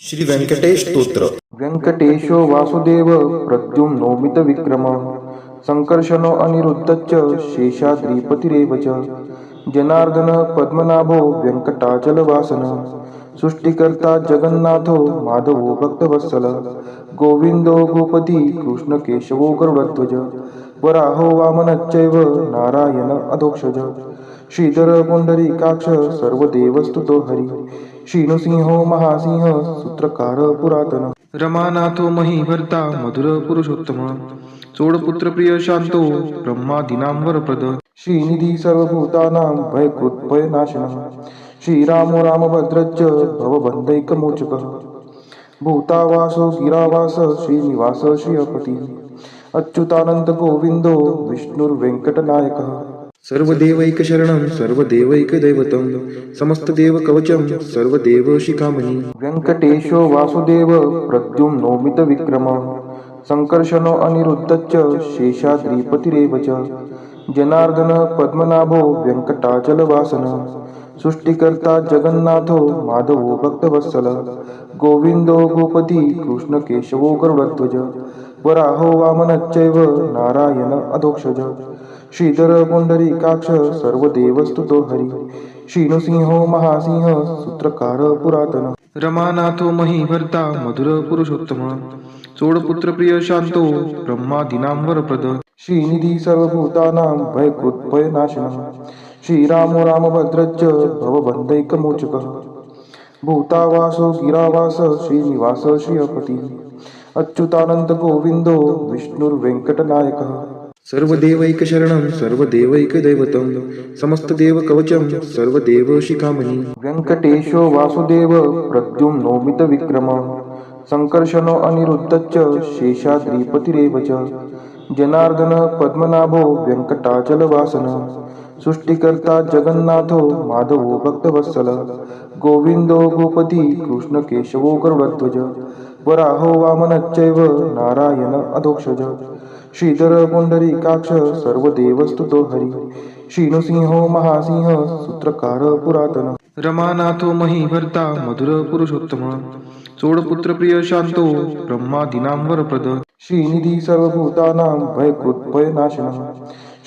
श्री व्यंकटेश स्तोत्र. व्यंकटेशो वासुदेव प्रद्युम्नो मितविक्रमः संकर्षणो अनिरुद्धश्च शेषाद्रिपतिरेव च जनार्दन पद्मनाभो व्यंकटाचलवासनः सृष्टिकर्ता जगन्नाथो माधवो भक्तवत्सलः गोविन्दो गोपति कृष्णकेशवो गरुडध्वज वराहो वामनश्चैव नारायण अधोक्षज श्रीधर पुंडरीकाक्ष सर्वदेवस्तुतो हरि श्रीनृसिंहो महासिंह सूत्रकार पुरातन रमानाथो महीभर्ता मधुर पुरुषोत्तम चोडपुत्र प्रिय शांतो ब्रह्मादीनां वरप्रद श्रीनिधी सर्वभूतानां भयकृत्भयनाशनः श्रीरामो रामभद्रश्च भवबन्धैकमोचकः भूतावासो गिरावास श्रीनिवास श्रियपतिः अच्युतानंद गोविंदो विष्णुर्वेंकटनायकः सर्वदेवैकशरणं सर्वदेवैकदैवतं समस्तदेवकवचं सर्वदेवशिखामणि व्यंकटेशो वासुदेव प्रद्युम्नो मितविक्रमः संकर्षणो अनिरुद्धश्च शेषाद्रिपतिरेव च जनार्दन पद्मनाभो व्यंकटाचलवासनः सृष्टिकर्ता जगन्नाथो माधवो भक्तवत्सलः गोविन्दो गोपति कृष्णकेशवो गरुडध्वज वराहो वामनश्चैव नारायण अधोक्षज श्रीधर पुंडरीकाक्ष सर्वदेवस्तुतो हरि श्रीनृसिंहो महासिंह सूत्रकार पुरातन रमानाथो महीभर्ता मधुर पुरुषोत्तम चोडपुत्र प्रिय शांतो ब्रह्मादीनां वरप्रद श्रीनिधी सर्वभूतानां भयकृत्भयनाशनः श्रीरामो रामभद्रश्च भवबन्धैकमोचकः भूतावासो गिरावास श्रीनिवास श्रियपतिः अच्युतानंद गोविंदो विष्णुर्वेंकटनायकः सर्वदेवैकशरणं सर्वदेवैकदैवतं समस्तदेवकवचं सर्वदेवशिखामणि व्यंकटेशो वासुदेव प्रद्युम्नो मितविक्रमः संकर्षणो अनिरुद्धश्च शेषाद्रिपतिरेव च जनार्दन पद्मनाभो व्यंकटाचलवासनः सृष्टिकर्ता जगन्नाथो माधवो भक्तवत्सलः गोविन्दो गोपति कृष्णकेशवो गरुडध्वज वराहो वामनश्चैव नारायण अधोक्षज श्रीधर पुंडरीकाक्ष सर्वदेवस्तुतो हरि श्रीनृसिंहो महासिंह सूत्रकार पुरातन रमानाथो महीभर्ता मधुर पुरुषोत्तम चोडपुत्र प्रिय शांतो ब्रह्मादीनां वरप्रद श्रीनिधी सर्वभूतानां भयकृत्भयनाशनः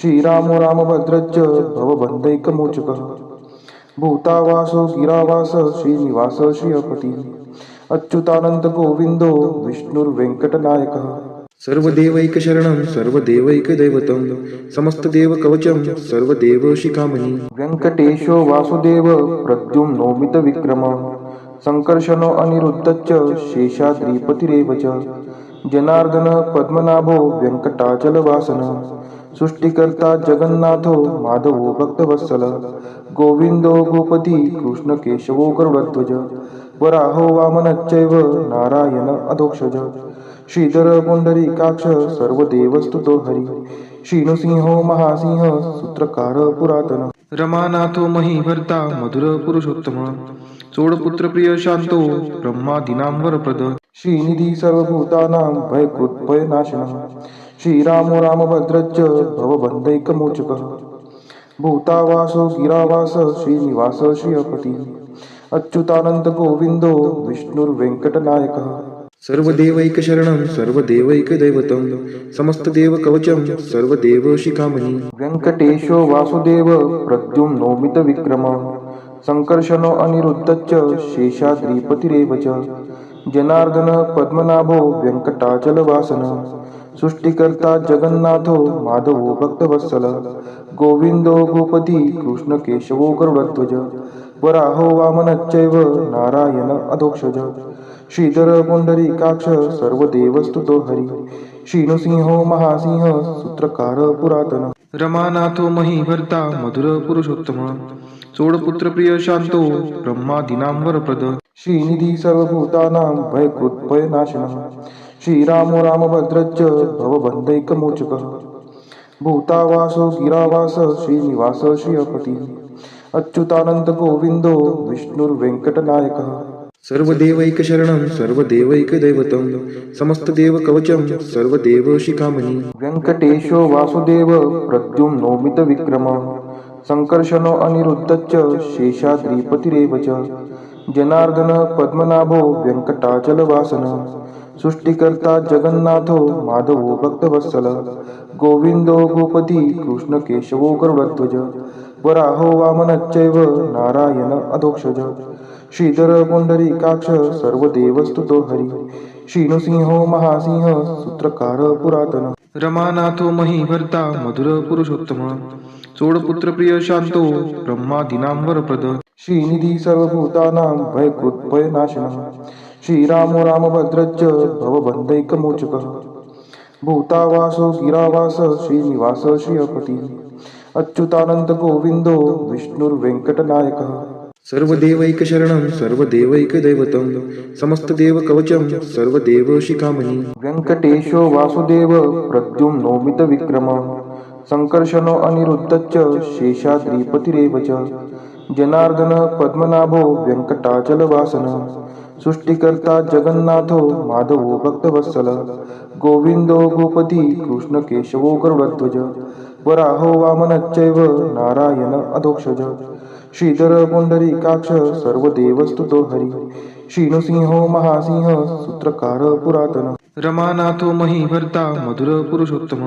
श्रीरामो रामभद्रश्च भवबन्धैकमोचकः भूतावासो गिरावास श्रीनिवास श्रियपतिः अच्युतानंद गोविंदो विष्णुर्वेंकटनायकः सर्वदेवैकशरणं सर्वदेवैकदैवतं समस्तदेवकवचं सर्वदेवशिखामणि व्यंकटेशो वासुदेव प्रद्युम्नो मितविक्रमः संकर्षणो अनिरुद्धश्च शेषाद्रिपतिरेव च जनार्दन पद्मनाभो व्यंकटाचलवासनः सृष्टिकर्ता जगन्नाथो माधवो भक्तवत्सलः गोविन्दो गोपति कृष्णकेशवो गरुडध्वज वराहो वामनश्चैव नारायण अधोक्षज श्रीधर पुंडरीकाक्ष सर्वदेवस्तुतो हरि श्रीनृसिंहो महासिंह सूत्रकार पुरातन रमानाथो महीभर्ता मधुर पुरुषोत्तम चोडपुत्र प्रिय शांतो ब्रह्मादीनां वरप्रद श्रीनिधी सर्वभूतानां भयकृत्भयनाशनः श्रीरामो रामभद्रश्च भवबन्धैकमोचकः भूतावासो गिरावास श्रीनिवास श्रियपतिः अच्युतानंद गोविंदो विष्णुर्वेंकटनायकः सर्वदेवैकशरणं सर्वदेवैकदैवतं समस्तदेवकवचं सर्वदेवशिखामणि व्यंकटेशो वासुदेव प्रद्युम्नो मितविक्रमः संकर्षणो अनिरुद्धश्च शेषाद्रिपतिरेव च जनार्दन पद्मनाभो व्यंकटाचलवासनः सृष्टिकर्ता जगन्नाथो माधवो भक्तवत्सलः गोविन्दो गोपति कृष्णकेशवो गरुडध्वज वराहो वामनश्चैव नारायण अधोक्षज श्रीधर पुंडरीकाक्ष सर्वदेवस्तुतो हरि श्रीनृसिंहो महासिंह सूत्रकार पुरातन रमानाथो महीभर्ता मधुर पुरुषोत्तम चोडपुत्र प्रिय शांतो ब्रह्मादीनां वरप्रद श्रीनिधी सर्वभूतानां भयकृत्भयनाशनः श्रीरामो रामभद्रश्च भवबन्धैकमोचकः भूतावासो गिरावास श्रीनिवास श्रियपतिः अच्युतानंद गोविंदो विष्णुर्वेंकटनायकः सर्वदेवैकशरणं सर्वदेवैकदैवतं समस्तदेवकवचं सर्वदेवशिखामणि व्यंकटेशो वासुदेव प्रद्युम्नो मितविक्रमः संकर्षणो अनिरुद्धश्च शेषाद्रिपतिरेव च जनार्दन पद्मनाभो व्यंकटाचलवासन सृष्टिकर्ता जगन्नाथो माधवो भक्तवत्सल गोविंदो गोपती कृष्ण केशवो गरुडध्वज वराहो वामनश्चैव नारायण अधोक्षज श्रीधर पुंडरीकाक्ष सर्वदेवस्तुतो हरि श्रीनृसिंहो महासिंह सूत्रकार पुरातन रमानाथो महीभर्ता मधुर पुरुषोत्तम चोडपुत्र प्रिय शांतो ब्रह्मादीनां वरप्रद श्रीनिधी सर्वभूतानां भयकृत्भयनाशनः श्रीरामो रामभद्रश्च भवबन्धैकमोचकः भूतावासो गिरावास श्रीनिवास श्रियपतिः अच्युतानंद गोविंदो विष्णुर्वेंकटनायकः सर्वदेवैकशरणं सर्वदेवैकदैवतं समस्तदेवकवचं सर्वदेवशिखामणि व्यंकटेशो वासुदेव प्रद्युम्नोमितविक्रमः संकर्षणो अनिरुद्धश्च शेषाद्रिपतिरेव च जनार्दन पद्मनाभो व्यंकटाचलवासनः सृष्टिकर्ता जगन्नाथो माधवो भक्तवत्सल गोविंदो गोपती कृष्ण केशवो गरुडध्वज वराहो वामनश्चैव नारायण अधोक्षज श्रीधर पुंडरीकाक्ष सर्वदेवस्तुतो हरि श्रीनृसिंहो महासिंह सूत्रकार पुरातन रमानाथो महीभर्ता मधुर पुरुषोत्तम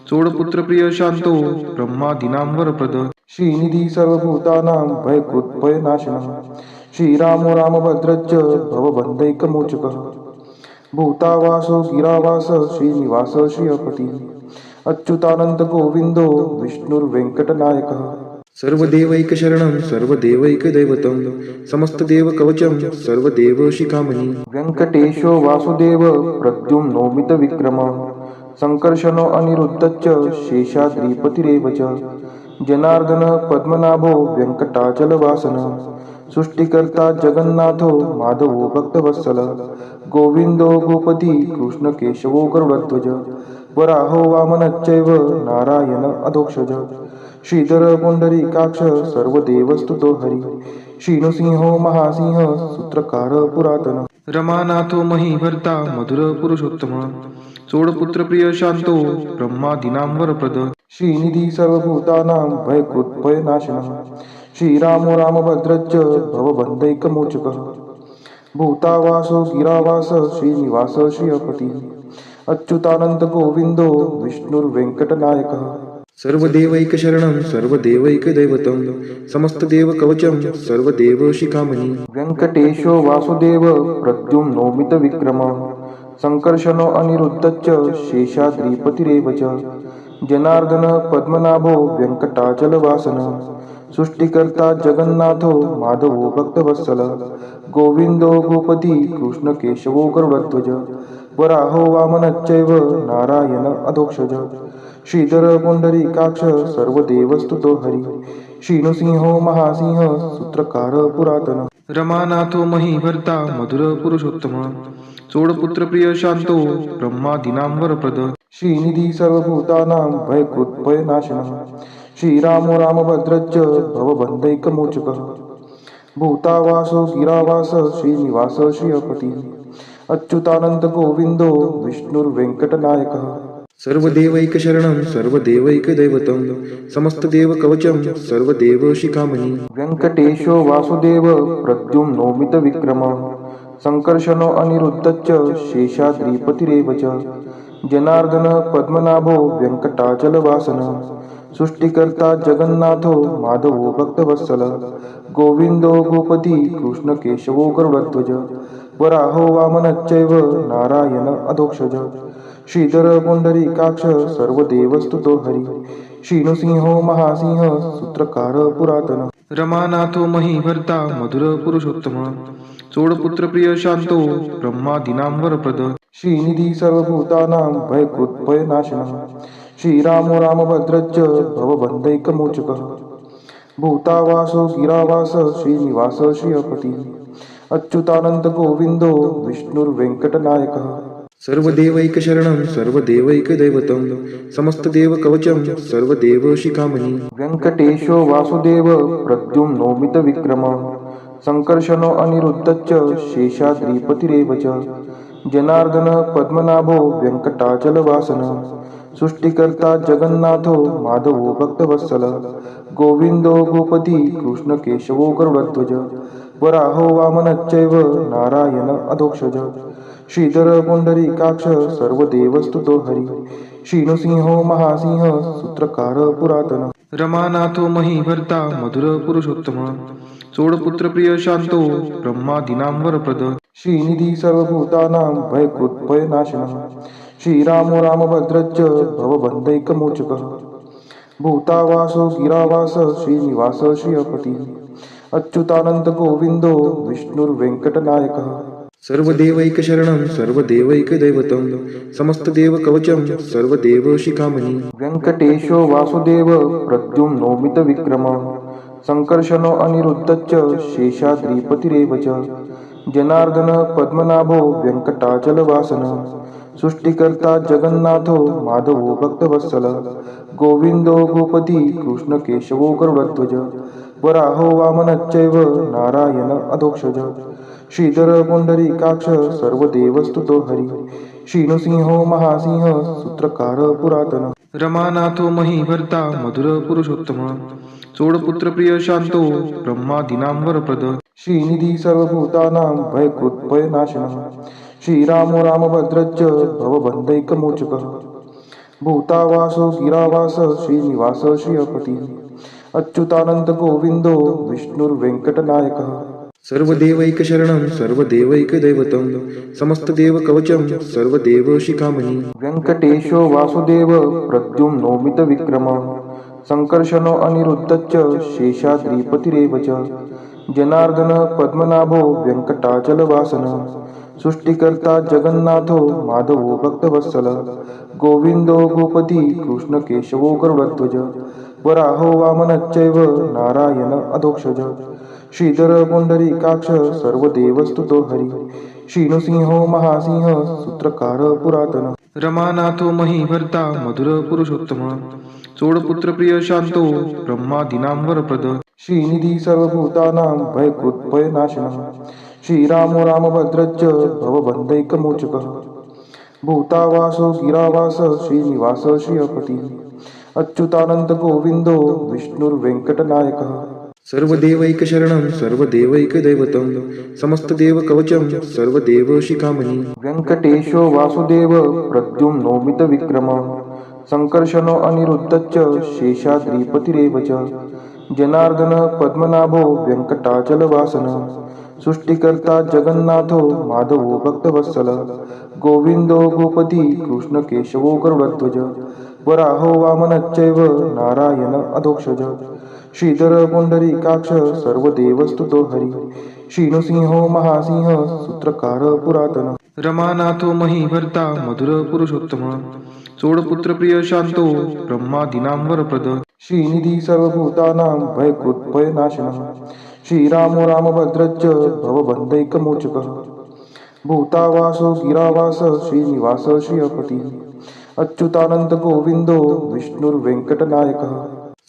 चोडपुत्र प्रिय शांतो ब्रह्मादीनां वरप्रद श्रीनिधी सर्वभूतानां भयकृत्भयनाशनः श्रीरामो रामभद्रश्च भवबन्धैकमोचकः भूतावासो गिरावास श्रीनिवास श्रियपतिः अच्युतानंद गोविंदो विष्णुर्वेंकटनायकः सर्वदेवैकशरणं सर्वदेवैकदैवतं समस्तदेवकवचं सर्वदेवशिखामणि व्यंकटेशो वासुदेव प्रद्युम्नोमितविक्रमः संकर्षणो अनिरुद्धश्च शेषाद्रिपतिरेव च जनार्दन पद्मनाभो व्यंकटाचलवासनः सृष्टिकर्ता जगन्नाथो माधवो भक्तवत्सल गोविंदो गोपती कृष्ण केशवो गरुडध्वज वराहो वामनश्चैव नारायण अधोक्षज श्रीधर पुंडरीकाक्ष सर्वदेवस्तुतो हरि श्रीनृसिंहो महासिंह सूत्रकार पुरातन रमानाथो महीभर्ता मधुर पुरुषोत्तम चोडपुत्र प्रिय शांतो ब्रह्मादीनां वरप्रद श्रीनिधी सर्वभूतानां भयकृत्भयनाशनः श्रीरामो रामभद्रश्च भवबन्धैकमोचकः भूतावासो गिरावास श्रीनिवास श्रियपतिः अच्युतानंद गोविंदो विष्णुर्वेंकटनायकः सर्वदेवैकशरणं सर्वदेवैकदैवतं समस्तदेवकवचं सर्वदेवशिखामणि व्यंकटेशो वासुदेव प्रद्युम्नोमितविक्रमः संकर्षणो अनिरुद्धश्च शेषाद्रिपतिरेव च जनार्दन पद्मनाभो व्यंकटाचलवासनः सृष्टिकर्ता जगन्नाथो माधवो भक्तवत्सल गोविंदो गोपती कृष्ण केशवो गरुडध्वज वराहो वामनश्चैव नारायण अधोक्षज श्रीधर पुंडरीकाक्ष सर्वदेवस्तुतो हरि श्रीनृसिंहो महासिंह सूत्रकार पुरातन रमानाथो महीभर्ता मधुर पुरुषोत्तम चोडपुत्र प्रिय शांतो ब्रह्मादीनां वरप्रद श्रीनिधी सर्वभूतानां भयकृत्भयनाशनः श्रीरामो रामभद्रश्च भवबन्धैकमोचकः भूतावासो गिरावास श्रीनिवास श्रियपतिः अच्युतानंद गोविंदो विष्णुर्वेंकटनायकः सर्वदेवैकशरणं सर्वदेवैकदैवतं समस्तदेवकवचं सर्वदेवशिखामणि व्यंकटेशो वासुदेव प्रद्युम्नोमितविक्रमः संकर्षणो अनिरुद्धश्च शेषाद्रिपतिरेव च जनार्दन पद्मनाभो व्यंकटाचलवासनः सृष्टिकर्ता जगन्नाथो माधवो भक्तवत्सल गोविंदो गोपती कृष्ण केशवो गरुडध्वज वराहो वामनश्चैव नारायण अधोक्षज श्रीधर पुंडरीकाक्ष सर्वदेवस्तुतो हरि श्रीनृसिंहो महासिंह सूत्रकार पुरातन रमानाथो महीभर्ता मधुर पुरुषोत्तम चोडपुत्र प्रिय शांतो ब्रह्मादीनां वरप्रद श्रीनिधी सर्वभूतानां भयकृत्भयनाशनः श्रीरामो रामभद्रश्च भवबन्धैकमोचकः भूतावासो गिरावास श्रीनिवास श्रियपतिः अच्युतानंद गोविंदो विष्णुर्वेंकटनायकः सर्वदेवैकशरणं सर्वदेवैकदैवतं समस्तदेवकवचं सर्वदेवशिखामणि व्यंकटेशो वासुदेव प्रद्युम्नोमितविक्रमः संकर्षणो अनिरुद्धश्च शेषाद्रिपतिरेव च जनार्दन पद्मनाभो व्यंकटाचलवासनः सृष्टिकर्ता जगन्नाथो माधवो भक्तवत्सल गोविंदो गोपती कृष्ण केशवो गरुडध्वज वराहो वामनश्चैव नारायण अधोक्षज श्रीधर पुंडरीकाक्ष सर्वदेवस्तुतो हरी श्रीनृसिंहो महासिंह सूत्रकार पुरातन रमानाथो महीभर्ता मधुर पुरुषोत्तम चोडपुत्र प्रिय शांतो ब्रह्मादीनां वरप्रद श्रीनिधी सर्वभूतानां भयकृत्भयनाशनः श्रीरामो रामभद्रश्च भवबन्धैकमोचकः भूतावासो गिरावास श्रीनिवास श्रियपती अच्युतानंद गोविंदो विष्णुर्वेंकटनायकः सर्वदेवैकशरणं सर्वदेवैकदैवतं समस्तदेवकवचं सर्वदेवशिखामणि व्यङ्कटेशो वासुदेव प्रद्युम्नो मितविक्रमः संकर्षणो अनिरुद्धश्च शेषाद्रिपतिरेव च जनार्दन पद्मनाभो व्यङ्कटाचलवासनः सृष्टिकर्ता जगन्नाथो माधवो भक्तवत्सल गोविंदो गोपती कृष्णकेशवो गरुडध्वज वराहो वामनश्चैव नारायण अधोक्षज श्रीधर पुंडरीकाक्ष सर्वदेवस्तुतो हरी श्रीनृसिंहो महासिंह सूत्रकार पुरातन रमानाथो महीभर्ता मधुर पुरुषोत्तम चोडपुत्र प्रिय शांतो ब्रह्मादीनां वरप्रद श्रीनिधी सर्वभूतानां भयकृत्भयनाशनः श्रीरामो रामभद्रश्च भवबन्धैकमोचकः भूतावासो गिरावास श्रीनिवास श्रियपती अच्युतानंद गोविंदो विष्णुर्वेंकटनायकः सर्वदेवैकशरणं सर्वदेवैकदैवतं समस्तदेवकवचं सर्वदेवशिखामणि व्यङ्कटेशो वासुदेव प्रद्युम्नो मितविक्रमः संकर्षणो अनिरुद्धश्च शेषाद्रिपतिरेव च जनार्दन पद्मनाभो व्यङ्कटाचलवासनः सृष्टिकर्ता जगन्नाथो माधवो भक्तवत्सल गोविंदो गोपती कृष्णकेशवो गरुडध्वज वराहो वामनश्चैव नारायण अधोक्षज श्रीधर पुंडरीकाक्ष सर्वदेवस्तुतो हरी श्रीनृसिंहो महासिंह सूत्रकार पुरातन रमानाथो महीभर्ता मधुर पुरुषोत्तम चोडपुत्र प्रिय शांतो ब्रह्मादीनां वरप्रद श्रीनिधी सर्वभूतानां भयकृत्भयनाशनः श्रीरामो रामभद्रश्च भवबन्धैकमोचकः भूतावासो गिरावास श्रीनिवास श्रियपती अच्युतानंद गोविंदो विष्णुर्वेंकटनायकः सर्वदेवैकशरणं सर्वदेवैकदैवतं समस्तदेवकवचं सर्वदेवशिखामणि व्यङ्कटेशो वासुदेव प्रद्युम्नो मितविक्रमः संकर्षणो अनिरुद्धश्च शेषाद्रिपतिरेव च जनार्दन पद्मनाभो व्यङ्कटाचलवासनः सृष्टिकर्ता जगन्नाथो माधवो भक्तवत्सल गोविंदो गोपती कृष्णकेशवो गरुडध्वज वराहो वामनश्चैव नारायण अधोक्षज श्रीधर पुंडरीकाक्ष सर्वदेवस्तुतो हरी श्रीनृसिंहो महासिंह सूत्रकार पुरातन रमानाथो महीभर्ता मधुर पुरुषोत्तम चोडपुत्र प्रिय शांतो ब्रह्मादीनां वरप्रद श्रीनिधी सर्वभूतानां भयकृत्भयनाशनः श्रीरामो रामभद्रश्च भवबन्धैकमोचकः भूतावासो गिरावास श्रीनिवास श्रियपती अच्युतानंद गोविंदो विष्णुर्वेंकटनायकः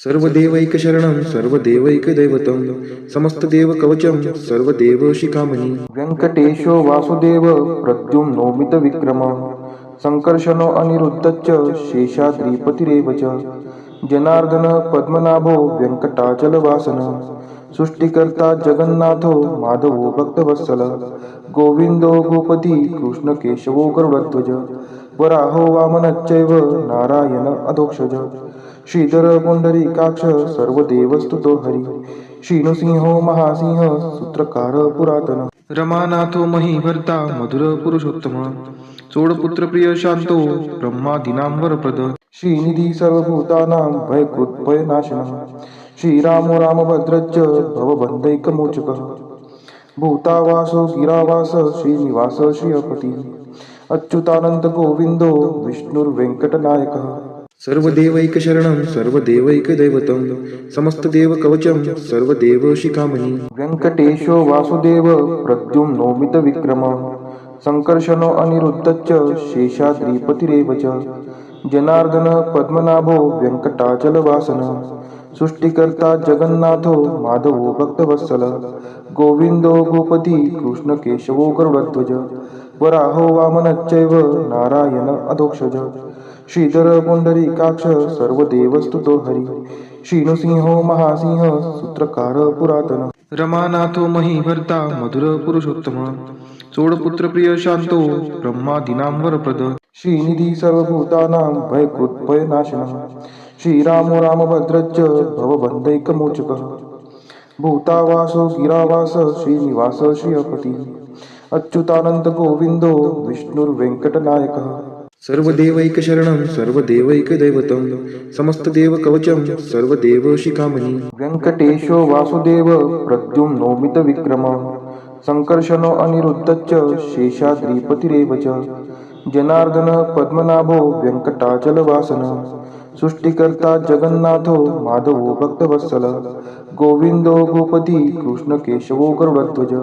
सर्वदेवैकशरणं सर्वदेवैकदैवतं समस्तदेवकवचं सर्वदेवशिखामणि व्यङ्कटेशो वासुदेव प्रद्युम्नो मितविक्रमः संकर्षणो अनिरुद्धश्च शेषाद्रिपतिरेव च जनार्दन पद्मनाभो व्यङ्कटाचलवासनः सृष्टिकर्ता जगन्नाथो माधवो भक्तवत्सल गोविंदो गोपती कृष्णकेशवो गरुडध्वज वराहो वामनश्चैव नारायण अधोक्षज श्रीधर पुंडरीकाक्ष सर्वदेवस्तुतो हरी श्रीनृसिंहो महासिंह सूत्रकार पुरातन रमानाथो महीभर्ता मधुर पुरुषोत्तम चोडपुत्र प्रिय शांतो ब्रह्मादीनां वरप्रद श्रीनिधी सर्वभूतानां भयकृत्भयनाशनः श्रीरामो रामभद्रश्च भवबन्धैकमोचकः भूतावासो गिरावास श्रीनिवास श्रियपती अच्युतानंद गोविंदो विष्णुर्वेंकटनायकः सर्वदेवैकशरणं सर्वदेवैकदैवतं समस्तदेवकवचं सर्वदेवशिखामणि व्यङ्कटेशो वासुदेव प्रद्युम्नो मितविक्रमः संकर्षणो अनिरुद्धश्च शेषाद्रिपतिरेव च जनार्दन पद्मनाभो व्यङ्कटाचलवासनः सृष्टिकर्ता जगन्नाथो माधवो भक्तवत्सल गोविंदो गोपती कृष्णकेशवो गरुडध्वज वराहो वामनश्चैव नारायण अधोक्षज श्रीधर पुंडरीकाक्ष सर्वदेवस्तुतो हरी श्रीनृसिंहो महासिंह सूत्रकार पुरातन रमानाथो महीभर्ता मधुर पुरुषोत्तम चोडपुत्र प्रिय शांतो ब्रह्मादीनां वरप्रद श्रीनिधी सर्वभूतानां भयकृत्भयनाशनः श्रीरामो रामभद्रश्च भवबन्धैकमोचकः भूतावासो गिरावास श्रीनिवास श्रियपती अच्युतानंद गोविंदो विष्णुर्वेंकटनायकः सर्वदेवैकशरणं सर्वदेवैकदैवतं समस्तदेवकवचं सर्वदेवशिखामणि व्यङ्कटेशो वासुदेव प्रद्युम्नोमितविक्रमः संकर्षणो अनिरुद्धश्च शेषाद्रिपतिरेव च जनार्दन पद्मनाभो व्यङ्कटाचलवासनः सृष्टिकर्ता जगन्नाथो माधवो भक्तवत्सल गोविंदो गोपती कृष्णकेशवो गरुडध्वज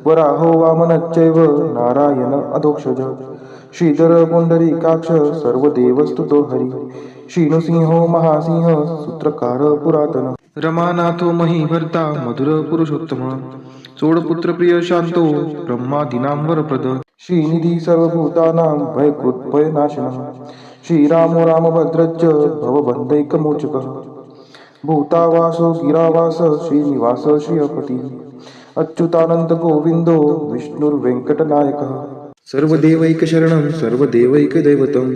वराहो वामनश्चैव नारायण अधोक्षज श्रीधर पुंडरीकाक्ष सर्वदेवस्तुतो हरी श्रीनृसिंहो महासिंह सूत्रकार पुरातन रमानाथो महीभर्ता मधुर पुरुषोत्तम चोडपुत्र प्रिय शांतो ब्रह्मादीनां वरप्रद श्रीनिधी सर्वभूतानां भयकृत्भयनाशनः श्रीरामो रामभद्रश्च भवबन्धैकमोचकः भूतावासो गिरावास श्रीनिवास श्रियपती अच्युतानंद गोविंदो विष्णुर्वेंकटनायकः सर्वदेवैकशरणं सर्वदेवैकदैवतं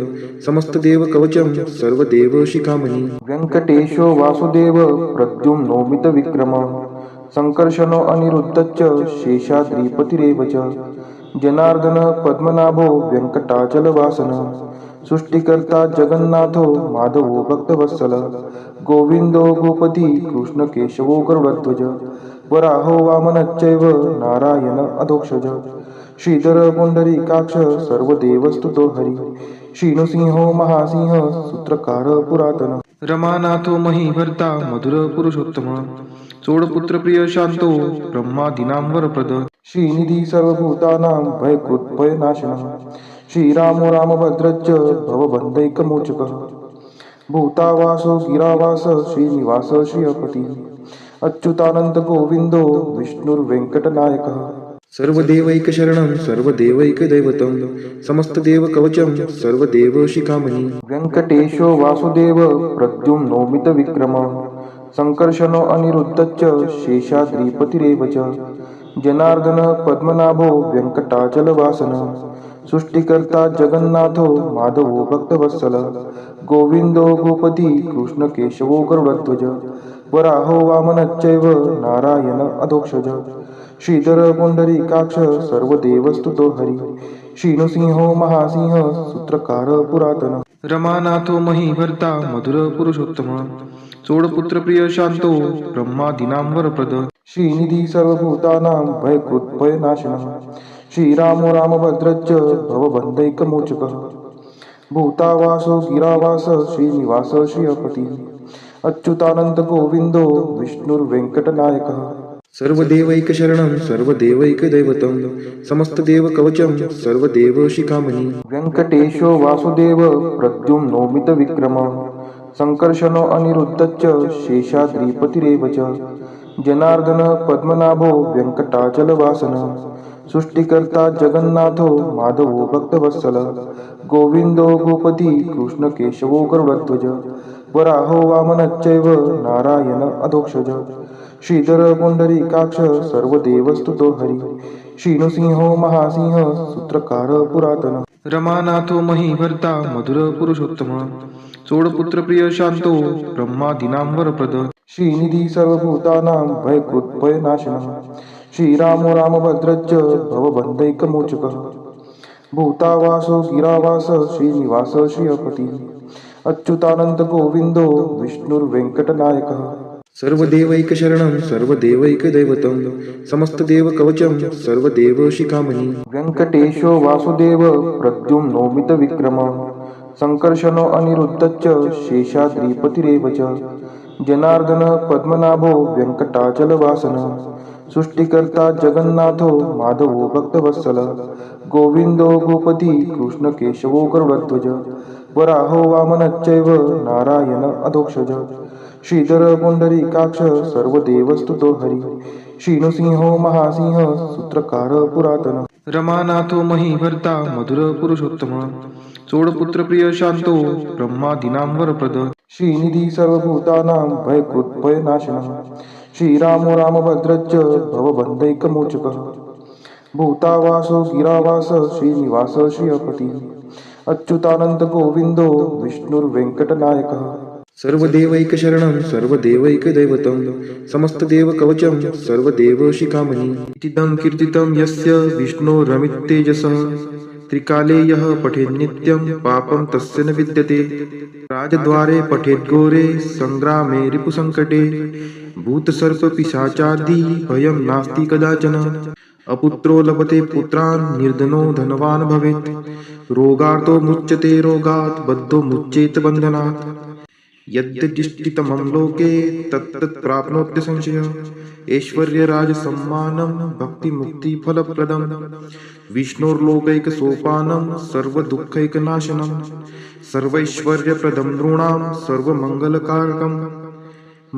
समस्तदेवकवचं सर्वदेवशिखामणि व्यङ्कटेशो वासुदेव प्रद्युम्नोमितविक्रमः संकर्षणो अनिरुद्धश्च शेषाद्रिपतिरेव च जनार्दन पद्मनाभो व्यङ्कटाचलवासनः सृष्टिकर्ता जगन्नाथो माधवो भक्तवत्सल गोविंदो गोपती कृष्णकेशवो गरुडध्वज वराहो वामनश्चैव नारायण अधोक्षज श्रीधर पुंडरीकाक्ष सर्वदेवस्तुतो हरी श्रीनृसिंहो महासिंह सूत्रकार पुरातन रमानाथो महीभर्ता मधुर पुरुषोत्तम चोडपुत्र प्रिय शांतो ब्रह्मादीनां वरप्रद श्रीनिधी सर्वभूतानां भयकृत्भयनाशनः श्रीरामो रामभद्रश्च भवबन्धैकमोचकः भूतावासो गिरावास श्रीनिवास श्रियपती अच्युतानंद गोविंदो विष्णुर्वेंकटनायकः सर्वदेवैकशरणं सर्वदेवैकदैवतं समस्तदेवकवचं सर्वदेवशिखामणि व्यङ्कटेशो वासुदेव प्रद्युम्नोमितविक्रमः संकर्षणो अनिरुद्धश्च शेषाद्रिपतिरेव च जनार्दन पद्मनाभो व्यङ्कटाचलवासनः सृष्टिकर्ता जगन्नाथो माधवो भक्तवत्सल गोविंदो गोपती कृष्णकेशवो गरुडध्वज वराहो वामनश्चैव नारायण अधोक्षज श्रीधर पुंडरीकाक्ष सर्वदेवस्तुतो हरी श्रीनृसिंहो महासिंह सूत्रकार पुरातन रमानाथो महीभर्ता मधुर पुरुषोत्तम चोडपुत्र प्रिय शांतो ब्रह्मादीनां वरप्रद श्रीनिधी सर्वभूतानां भयकृत्भयनाशनः श्रीरामो रामभद्रश्च भवबन्धैकमोचकः भूतावासो गिरावास श्रीनिवास श्रियपती अच्युतानंद गोविंदो विष्णुर्वेंकटनायकः सर्वदेवैकशरणं सर्वदेवैकदैवतं समस्तदेवकवचं सर्वदेवशिखामणि व्यङ्कटेशो वासुदेव प्रद्युम्नोमितविक्रमः संकर्षणो अनिरुद्धश्च शेषाद्रिपतिरेव च जनार्दन पद्मनाभो व्यङ्कटाचलवासनः सृष्टिकर्ता जगन्नाथो माधवो भक्तवत्सल गोविंदो गोपती कृष्णकेशवो गरुडध्वज वराहो वामनश्चैव नारायण अधोक्षज श्रीधर पुंडरीकाक्ष सर्वदेवस्तुतो हरी श्रीनृसिंहो महासिंह सूत्रकार पुरातन रमानाथो महीभर्ता मधुर पुरुषोत्तम चोडपुत्र प्रिय शांतो ब्रह्मादीनां वरप्रद श्रीनिधी सर्वभूतानां भयकृत्भयनाशनः श्रीरामो रामभद्रश्च भवबन्धैकमोचकः भूतावासो गिरावास श्रीनिवास श्रियपती अच्युतानंद गोविंदो विष्णुर्वेंकटनायकः सर्वदेवैकशरणं सर्वदेवैकदैवतं समस्तदेवकवचं सर्वदेवशिखामणि व्यङ्कटेशो वासुदेव प्रद्युम्नोमितविक्रमः संकर्षणो अनिरुद्धश्च शेषाद्रिपतिरेव च जनार्दन पद्मनाभो व्यङ्कटाचलवासनः सृष्टिकर्ता जगन्नाथो माधवो भक्तवत्सल गोविंदो गोपती कृष्णकेशवो गरुडध्वज वराहो वामनश्चैव नारायण अधोक्षज श्रीधर पुंडरीकाक्ष सर्वदेवस्तुतो हरी श्रीनृसिंहो महासिंह सूत्रकार पुरातन रमानाथो महीभर्ता मधुर पुरुषोत्तम चोडपुत्र प्रिय शांतो ब्रह्मादीनां वरप्रद श्रीनिधी सर्वभूतानां भयकृत भयनाशनः श्रीरामो रामभद्रश्च भवबन्धैकमोचकः भूतावासो गिरावास श्रीनिवास श्रियपती अच्युतानंद गोविंदो विष्णुर्वेंकटनायकः सर्वदेवैकशरणं सर्वदेवैकदैवतं समस्तदेवकवचं सर्वदेवशिखामणि इतीदं कीर्तितं यस्य विष्णोरमिततेजसः त्रिकाले यः पठेन्नित्यं पापं तस्य न विद्यते राजद्वारे पठेद्घोरे सङ्ग्रामे रिपुसङ्कटे भूतसर्पपिशाचादि भयं नास्ति कदाचन अपुत्रो लभते पुत्रान् निर्धनो धनवान् भवेत् रोगार्तो मुच्यते रोगात् बद्धो मुच्येत बन्धनात् यद्यदिष्टितमं लोके तत्तत् प्राप्नोत्य संशयः ऐश्वर्यराजसम्मानं भक्तिमुक्तिफलप्रदं विष्णोर्लोकैकसोपानं सर्वदुःखैकनाशनं सर्वैश्वर्यप्रदं नृणां सर्वमङ्गलकारकं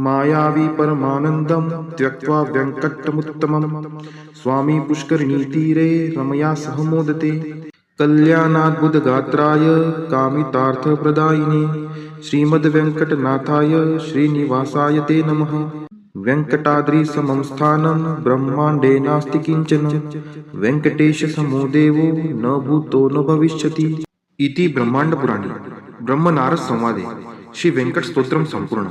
मायावी परमानन्दं त्यक्त्वा व्यङ्कटमुत्तमं स्वामी पुष्करिणीतीरे रमया सह मोदते कल्याणाद्भुतगात्राय कामितार्थप्रदायिने श्रीमद्वेङ्कटनाथाय श्रीनिवासाय ते नमः वेङ्कटाद्रिसमं स्थानं ब्रह्माण्डे नास्ति किञ्चन वेङ्कटेशसमो देवो न भूतो न भविष्यति इति ब्रह्माण्डपुराणे ब्रह्मनारद संवादे श्री वेंकट स्तोत्रम संपूर्ण।